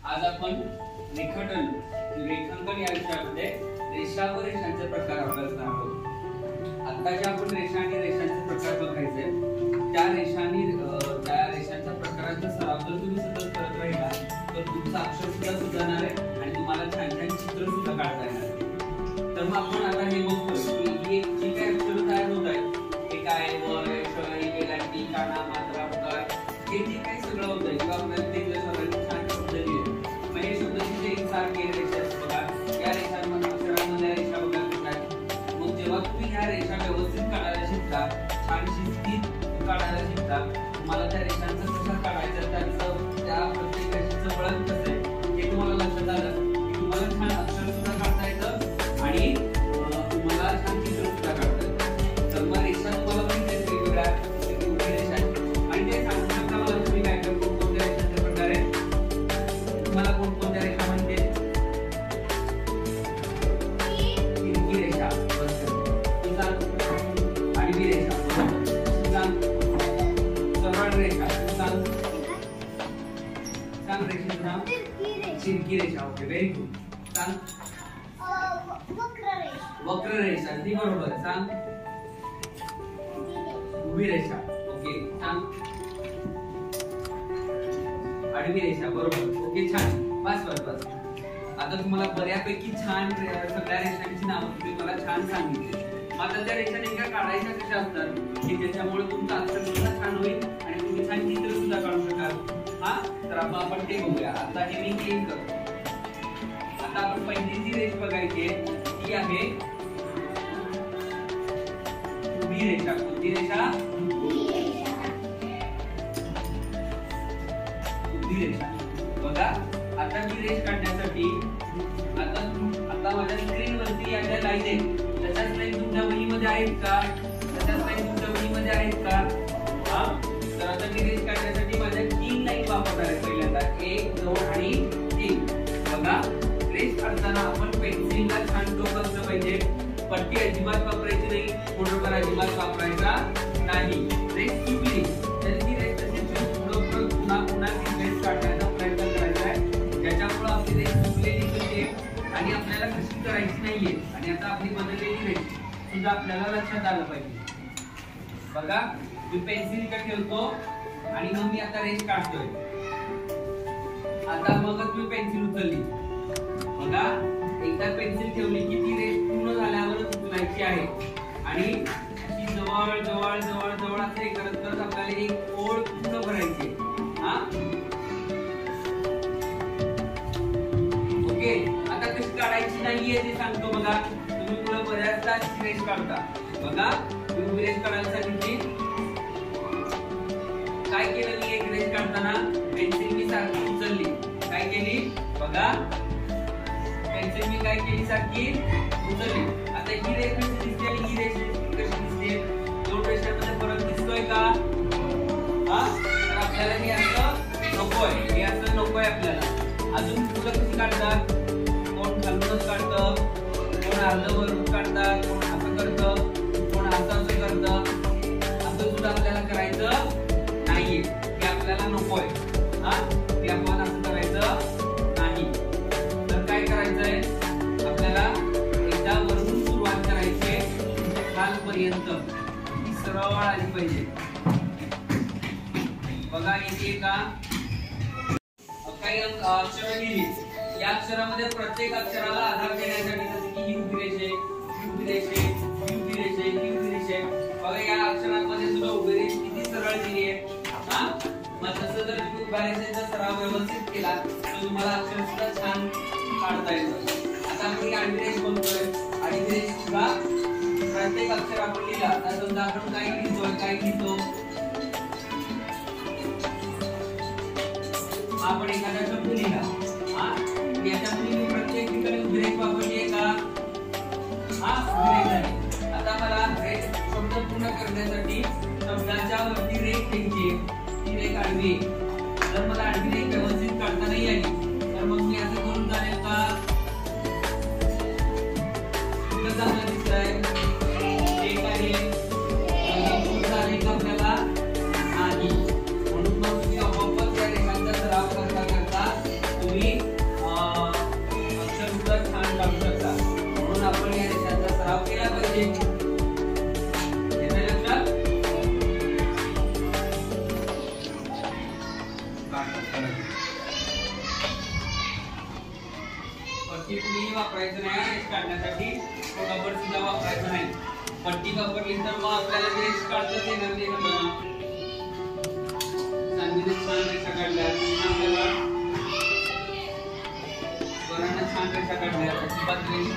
आज आपण रेखांकन या विषयामध्ये रेषा व रेषांचे प्रकार अभ्यासणार आहोत। आता जे आपण रेषा आणि रेषांचे प्रकार बघायचे, त्या रेषांच्या प्रकारांचा सराव जर तुम्ही सतत करत राहिला तर तुमचं अक्षर सुद्धा सुधारणार आहे आणि तुम्हाला छान छान चित्र सुद्धा काढता येणार। तर मग आपण आता हे बघतोय की जी काही अक्षर तयार होत आहेत ते काय वेलांटी काना मात्रा उकार हे जे काही सगळं होतंय किंवा आपल्याला ते सगळ्यांनी छान शब्द लिहिले मग हे शब्दाची एक सारखी रेषा बघा, या रेषांमध्ये अक्षरांमध्ये रेषा बघा कशा। मग जेव्हा तुम्ही ह्या रेषा व्यवस्थित काढायला शिकता, छान शिस्तीत काढायला शिकता, तुम्हाला त्या रेषांचं कसं काढायचं, त्याचं त्या प्रत्येक रेषेचं वळण कसं आहे हे तुम्हाला लक्षात आलं की तुम्हाला छान अक्षर सुद्धा काढता येतं आणि तुम्हाला छान चित्र सुद्धा काढता येतं। तर मग रेषा तुम्हाला माहिती आहेत वेगवेगळ्या रेषा आणि ते सांगू शकता मला तुम्ही काय कोणत्या रेषांचे प्रकार आहेत, तुम्हाला कोणत्या रेषा माहिती आहेत? तिरकी रेषा, आडवी रेषा, सरळ रेषा, सांग रेषेचं नाव? तिरकी रेषा। Okay, very good. सांग वक्र रेषा, ती बरोबर। सांग उभी रेषा। ओके, सांग आडवी रेषा, बरोबर। ओके, छान, बस बस बस। आता तुम्हाला बऱ्यापैकी छान सगळ्या रेषांची नावं तुम्ही मला छान सांगितली। आता त्या रेषा नेमक्या काढायच्या कशा असतात की ज्याच्यामुळे तुमचं अक्षर सुद्धा छान होईल आणि तुम्ही छान चित्र सुद्धा काढू शकाल। हा, तर आपण ते बघूया। आता हे मी क्लिक करतो। आता आपण पहिली जी रेष बघायची आहे ती आहे उभी रेषा। कोणती रेषा? उभी रेषा। बघा, आता ही रेष काढण्यासाठी आता माझ्या स्क्रीनवरती या ज्या लाईन आहेत त्याच्याच लाईन तुमच्या वहीमध्ये आहेत का? त्याच्याच लाईन तुमच्या वहीमध्ये आहेत का? हा, तर आता मी रेष काढण्यासाठी माझ्या 3 लाईन वापरणार आहे। पहिल्यांदा 1, 2 आणि 3। बघा, रेष काढताना आपण पेन्सिलला छान टोक असलं पाहिजे, पट्टी अजिबात वापरायची नाही, मोठं अजिबात वापरायचा नाही। रेष चुकली तरी ती रेष तशीच पुन्हा ती रेष काढण्याचा प्रयत्न करायचा आहे, ज्याच्यामुळे आपली रेष चुकलेली कशी आणि आपल्याला कशी करायची नाहीये आणि आता आपली बदललेली रेष सुद्धा आपल्याला लक्षात आलं पाहिजे। बघा, मी पेन्सिल इकडे ठेवतो आणि मग मी आता रेष काढतोय। आता मगच मी पेन्सिल उचलली। बघा, एकदा पेन्सिल ठेवली की ती रेष पूर्ण झाल्यावरच उचलायची आहे आणि अशी जवळ जवळ जवळ जवळ असे करत करत आपल्याला एक ओळ पूर्ण भरायची। हा, ओके। आता कशी काढायची नाहीये ते सांगतो। बघा, तुम्ही पुढे बऱ्याचदा रेष काढता। बघा, तुम्ही रेष काढायला सांगितली, काय केलं मी? एक रेष काढताना पेन्सिल मी सारखी उचलली, काय केली? बघा, पेन्सिल मी काय केली? सारखी उचलली। आता ही रेष कशी दिसते आणि ही रेष कशी दिसते? दोन रेषांमध्ये फरक दिसतोय का? हा, तर आपल्याला हे असं नकोय, हे असं नकोय आपल्याला। अजून पुढे कशी काढतात? कोण खालूनच काढतं, कोण अर्धवरून काढतात, कोण असं करतं, कोण असं करतं। असं सुद्धा आपल्याला करायचं नाहीये, हे आपल्याला नकोय। हा, ते आपण असं करायचं नाही। तर काय करायचंय आपल्याला? एकदा वरून सुरुवात करायची खालपर्यंत, ती सरळ आली पाहिजे। बघा, येते का? काही अक्षर लिहिली, या अक्षरामध्ये प्रत्येक अक्षराला आधार देण्यासाठी जसे की ही उभी रेष आहे, ही उभी रेष आहे, ही उभी रेष आहे, ही उभी रेष आहे। बघा, या अक्षरांमध्ये सुद्धा उभी रेष किती सरळ दिली आहे। हा, मग तसं जर तुम्ही उभ्या रेषेचा सराव व्यवस्थित केला तर तुम्हाला अक्षर सुद्धा छान काढता येतं। आता आपण आडवी रेष बनतोय, आडवी रेष सुद्धा प्रत्येक अक्षर आपण लिहिला तर समजा आपण काय लिहितो, आपण एखादा शब्द लिहिला, हा, याच्यामध्ये मी प्रत्येक ठिकाणी उभी रेष वापरली आहे का? हा, उभी रेष आहे। आता मला रेष शब्द पूर्ण करण्यासाठी शब्दाच्या वरती रेष घ्यायची, ती रेष आडवी आहे। जर मला आडवी रेष व्यवस्थित काढता नाही आली तर मग मी असं करून चालेल का? कुठं चांगलं दिसतंय? एक आहे, चालेल का आपल्याला? नाही। म्हणून मग तुम्ही आपोआप त्या रेषांचा सराव करता करता तुम्ही पट्टी कुणीही वापरायचं नाही रेष काढण्यासाठी, रबर सुद्धा वापरायचं नाही. पट्टी वापरली तर मग आपल्याला रेष काढताच येणार नाही ना. चांगली छान रेषा काढल्या, आपल्याला छान रेषा काढल्या, अजिबात रेष